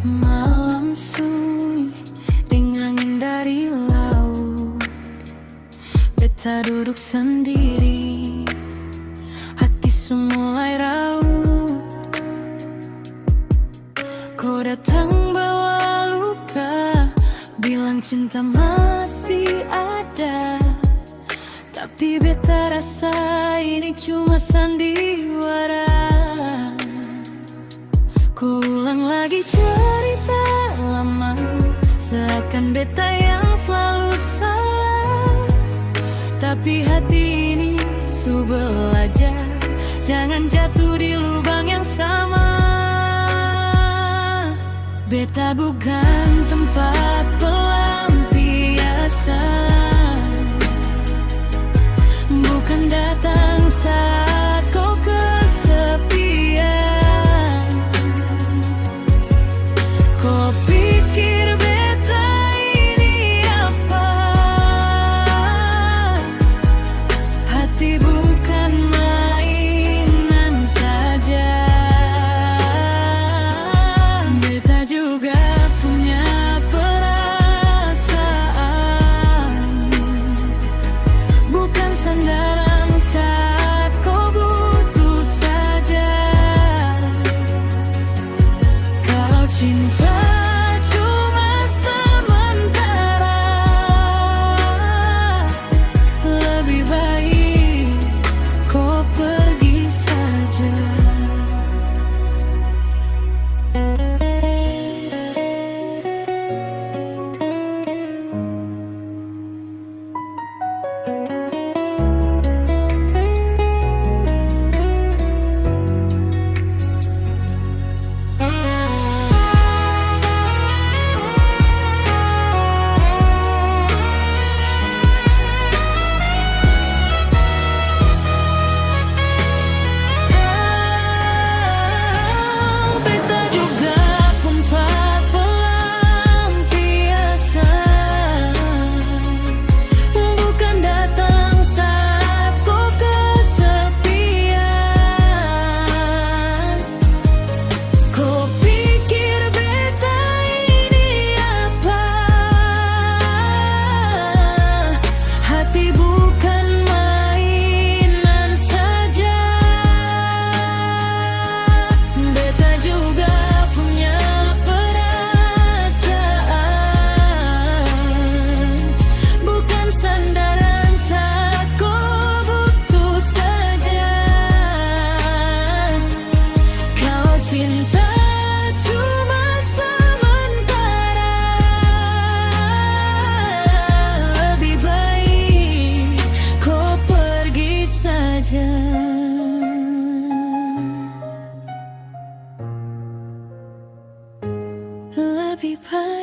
Malam sunyi dengan angin dari laut. Beta duduk sendiri, hati semulai raut. Kau datang bawa luka, bilang cinta masih ada. Tapi beta rasa ini cuma sandiwara. Ku ulang lagi cerita lama, seakan beta yang selalu salah. Tapi hati ini su belajar, jangan jatuh di lubang yang sama. Beta bukan tempat pelampiasan, bukan datang saat kau kesepian. Kau pikir beta ini apa? Hati bukan mainan saja. Beta juga punya perasaan, bukan sandaran saat kau butuh saja. Kalau cinta cuma sementara, lebih baik kau pergi saja. Beta juga tempat pelampiasan, bukan datang saat kau kesepian. Kau pikir beta ini apa? Hati bukan mainan saja. Beta juga punya perasaan, bukan sandaran saat kau butuh saja. Kalau cinta cuma sementara, lebih baik kau pergi saja. Lebih baik